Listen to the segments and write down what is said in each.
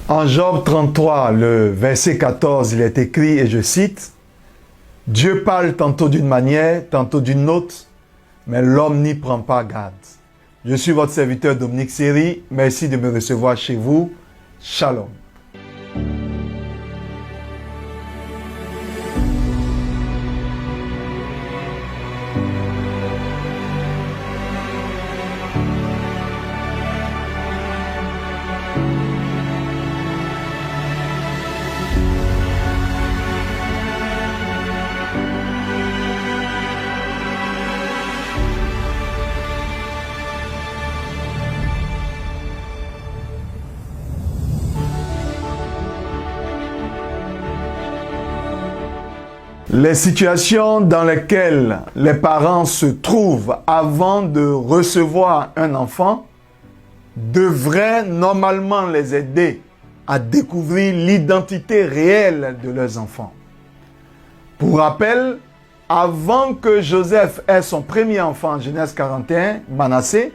En Job 33, le verset 14, il est écrit, et je cite, « Dieu parle tantôt d'une manière, tantôt d'une autre, mais l'homme n'y prend pas garde. » Je suis votre serviteur Dominique Seri. Merci de me recevoir chez vous. Shalom. Les situations dans lesquelles les parents se trouvent avant de recevoir un enfant devraient normalement les aider à découvrir l'identité réelle de leurs enfants. Pour rappel, avant que Joseph ait son premier enfant, Genèse 41, Manassé,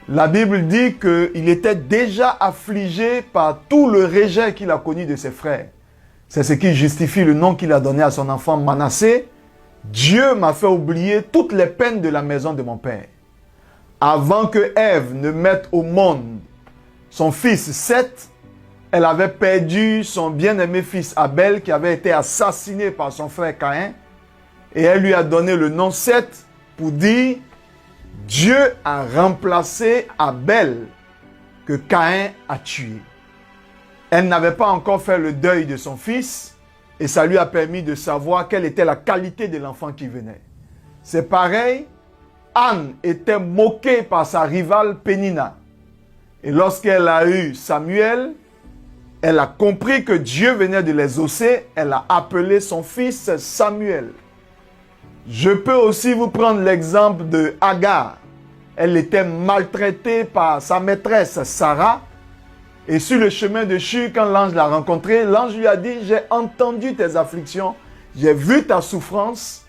la Bible dit qu'il était déjà affligé par tout le rejet qu'il a connu de ses frères. C'est ce qui justifie le nom qu'il a donné à son enfant Manassé. Dieu m'a fait oublier toutes les peines de la maison de mon père. Avant que Ève ne mette au monde son fils Seth, elle avait perdu son bien-aimé fils Abel qui avait été assassiné par son frère Caïn. Et elle lui a donné le nom Seth pour dire « Dieu a remplacé Abel que Caïn a tué ». Elle n'avait pas encore fait le deuil de son fils et ça lui a permis de savoir quelle était la qualité de l'enfant qui venait. C'est pareil, Anne était moquée par sa rivale Pénina. Et lorsqu'elle a eu Samuel, elle a compris que Dieu venait de les hausser, elle a appelé son fils Samuel. Je peux aussi vous prendre l'exemple de Agar. Elle était maltraitée par sa maîtresse Sarah. Et sur le chemin de Shur, quand l'ange l'a rencontré, l'ange lui a dit, j'ai entendu tes afflictions, j'ai vu ta souffrance.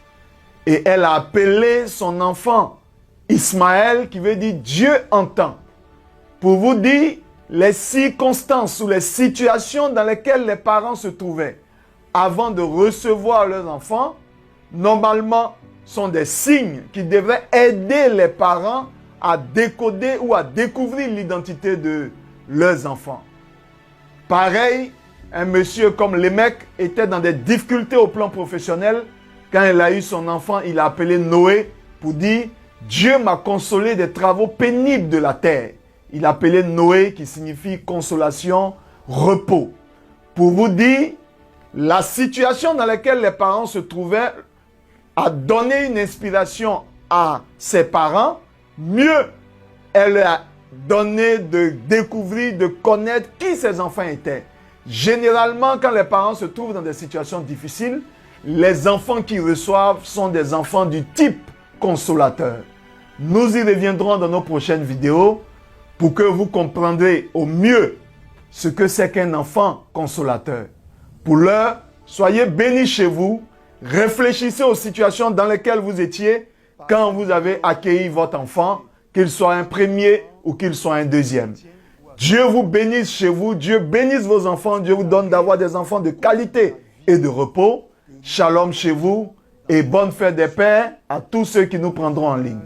Et elle a appelé son enfant Ismaël, qui veut dire Dieu entend. Pour vous dire les circonstances ou les situations dans lesquelles les parents se trouvaient avant de recevoir leurs enfants, normalement, sont des signes qui devraient aider les parents à décoder ou à découvrir l'identité de leurs enfants. Pareil, un monsieur comme Lémec était dans des difficultés au plan professionnel. Quand il a eu son enfant, il a appelé Noé pour dire « Dieu m'a consolé des travaux pénibles de la terre ». Il a appelé Noé qui signifie consolation, repos. Pour vous dire, la situation dans laquelle les parents se trouvaient a donné une inspiration à ses parents. Mieux, elle a donné de découvrir, de connaître qui ses enfants étaient. Généralement, quand les parents se trouvent dans des situations difficiles, les enfants qu'ils reçoivent sont des enfants du type consolateur. Nous y reviendrons dans nos prochaines vidéos pour que vous comprendrez au mieux ce que c'est qu'un enfant consolateur. Pour l'heure, soyez bénis chez vous, réfléchissez aux situations dans lesquelles vous étiez quand vous avez accueilli votre enfant, qu'il soit un premier ou qu'il soit un deuxième. Dieu vous bénisse chez vous, Dieu bénisse vos enfants, Dieu vous donne d'avoir des enfants de qualité et de repos. Shalom chez vous et bonne fête des pères à tous ceux qui nous prendront en ligne.